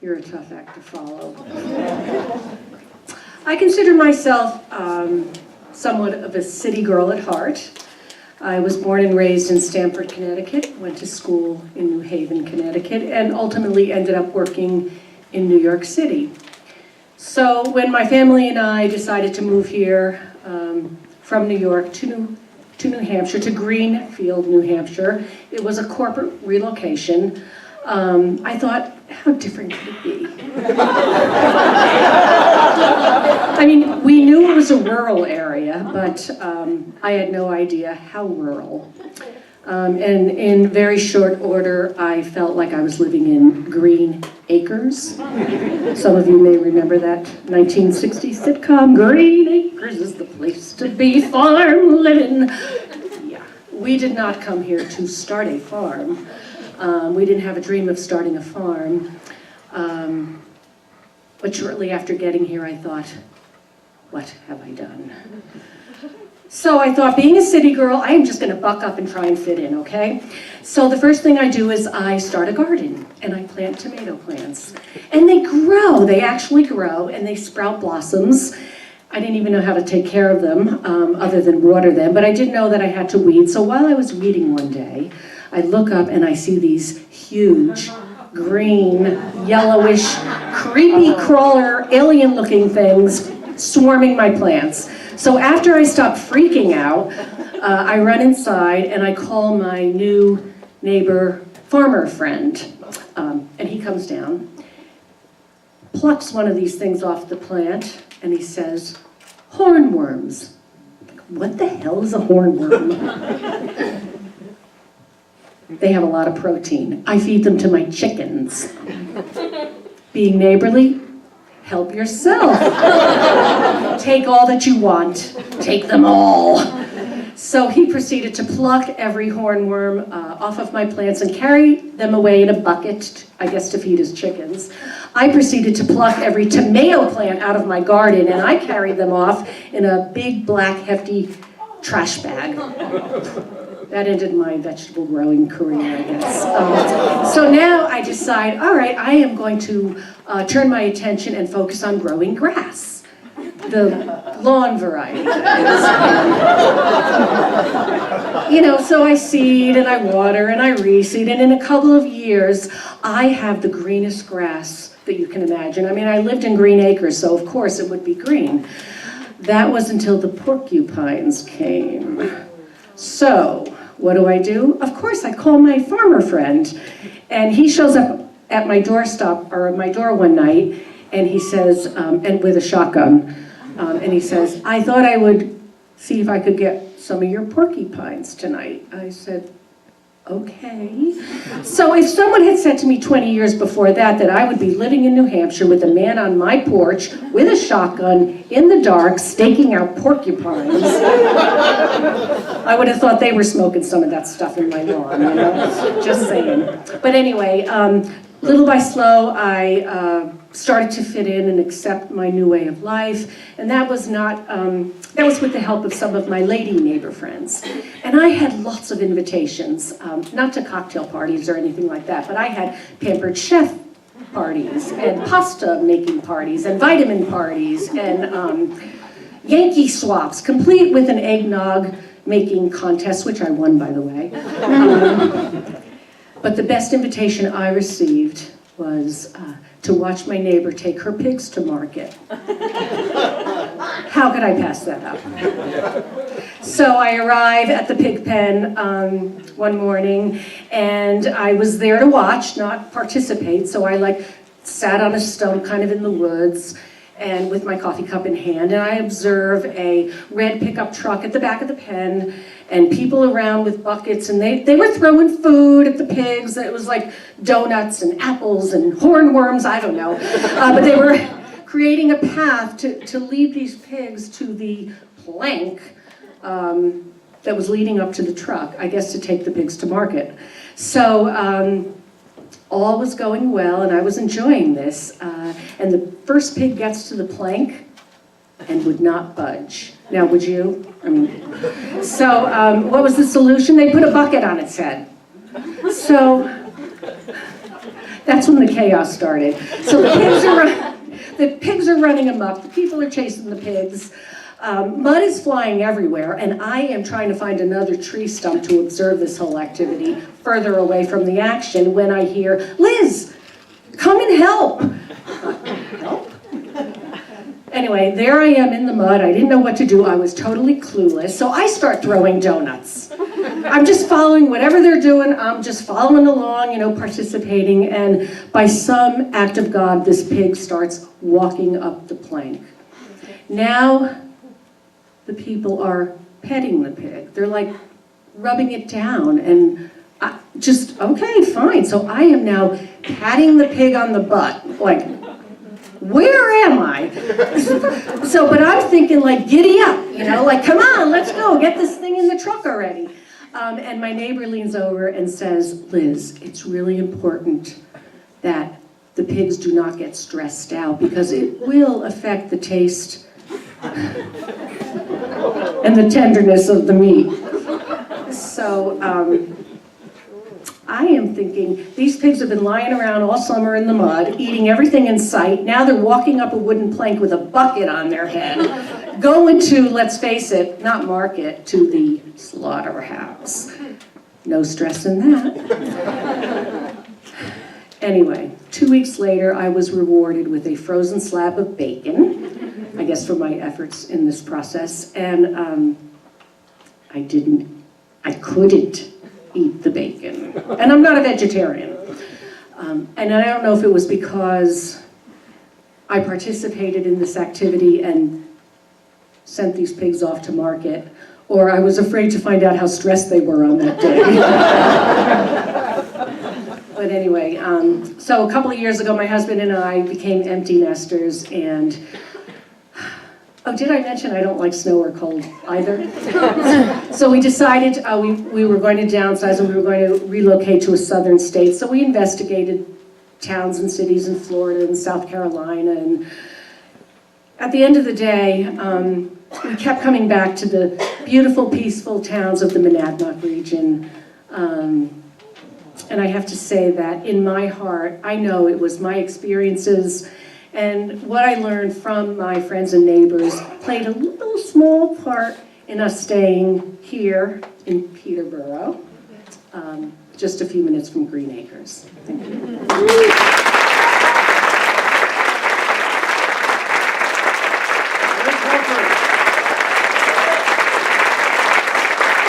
You're a tough act to follow. I consider myself somewhat of a city girl at heart. I was born and raised in Stamford, Connecticut, went to school in New Haven, Connecticut, and ultimately ended up working in New York City. So when my family and I decided to move here from New York to New Hampshire, to Greenfield, New Hampshire, it was a corporate relocation. I thought, how different could it be? I mean, we knew it was a rural area, but I had no idea how rural. And in very short order, I felt like I was living in Green Acres. Some of you may remember that 1960s sitcom, Green Acres is the place to be, farm living. Yeah, we did not come here to start a farm. We didn't have a dream of starting a farm. But shortly after getting here, I thought, what have I done? So I thought, being a city girl, I am just going to buck up and try and fit in, okay? So the first thing I do is I start a garden, and I plant tomato plants. And they grow, they actually grow, and they sprout blossoms. I didn't even know how to take care of them, other than water them, but I did know that I had to weed. So while I was weeding one day, I look up and I see these huge, green, yellowish, creepy crawler, alien-looking things swarming my plants. So after I stop freaking out, I run inside and I call my new neighbor farmer friend. And he comes down, plucks one of these things off the plant, and he says, hornworms. What the hell is a hornworm? They have a lot of protein. I feed them to my chickens. Being neighborly, help yourself. Take all that you want. Take them all. So he proceeded to pluck every hornworm off of my plants and carry them away in a bucket, I guess to feed his chickens. I proceeded to pluck every tomato plant out of my garden, and I carried them off in a big, black, hefty trash bag. That ended my vegetable growing career, I guess. So now I decide, all right, I am going to turn my attention and focus on growing grass, the lawn variety. You know, so I seed and I water and I reseed, and in a couple of years, I have the greenest grass that you can imagine. I mean, I lived in Green Acres, so of course it would be green. That was until the porcupines came. So, what do? Of course, I call my farmer friend, and he shows up at my doorstep, or at my door one night, and he says, and with a shotgun, and he says, I thought I would see if I could get some of your porcupines tonight. I said, okay. So if someone had said to me 20 years before that I would be living in New Hampshire with a man on my porch with a shotgun in the dark staking out porcupines, I would have thought they were smoking some of that stuff in my lawn, you know? Just saying. But anyway, little by slow, I started to fit in and accept my new way of life, and that was that was with the help of some of my lady neighbor friends. And I had lots of invitations, not to cocktail parties or anything like that, but I had pampered chef parties, and pasta making parties, and vitamin parties, and Yankee swaps, complete with an eggnog making contest, which I won, by the way. But the best invitation I received was to watch my neighbor take her pigs to market. How could I pass that up? So I arrive at the pig pen one morning, and I was there to watch, not participate. So I sat on a stump kind of in the woods, and with my coffee cup in hand, and I observe a red pickup truck at the back of the pen, and people around with buckets, and they were throwing food at the pigs. It was like donuts and apples and hornworms, I don't know. But they were creating a path to lead these pigs to the plank that was leading up to the truck, I guess to take the pigs to market. So all was going well, and I was enjoying this. And the first pig gets to the plank and would not budge. Now, would you? So what was the solution? They put a bucket on its head. So That's when the chaos started. So the pigs are running amok. The people are chasing the pigs. Mud is flying everywhere, and I am trying to find another tree stump to observe this whole activity further away from the action when I hear, "Liz, come and help." Help? Anyway, there I am in the mud. I didn't know what to do. I was totally clueless. So I start throwing donuts. I'm just following whatever they're doing. I'm just following along, participating. And by some act of God, this pig starts walking up the plank. Now, the people are petting the pig. They're like rubbing it down. And okay, fine. So I am now patting the pig on the butt, like, where am I? But I'm thinking, like, giddy up, like, come on, let's go, get this thing in the truck already. And my neighbor leans over and says, "Liz, it's really important that the pigs do not get stressed out because it will affect the taste and the tenderness of the meat." So I am thinking, these pigs have been lying around all summer in the mud, eating everything in sight. Now they're walking up a wooden plank with a bucket on their head, going to, let's face it, not market, to the slaughterhouse. No stress in that. Anyway, 2 weeks later, I was rewarded with a frozen slab of bacon, I guess for my efforts in this process, and I couldn't eat the bacon. And I'm not a vegetarian. And I don't know if it was because I participated in this activity and sent these pigs off to market, or I was afraid to find out how stressed they were on that day. But anyway, so a couple of years ago, my husband and I became empty nesters, and oh, did I mention I don't like snow or cold either? So we decided we were going to downsize and we were going to relocate to a southern state. So we investigated towns and cities in Florida and South Carolina. And at the end of the day, we kept coming back to the beautiful, peaceful towns of the Monadnock region. And I have to say that in my heart, I know it was my experiences and what I learned from my friends and neighbors played a little small part in us staying here in Peterborough, just a few minutes from Green Acres. Thank you.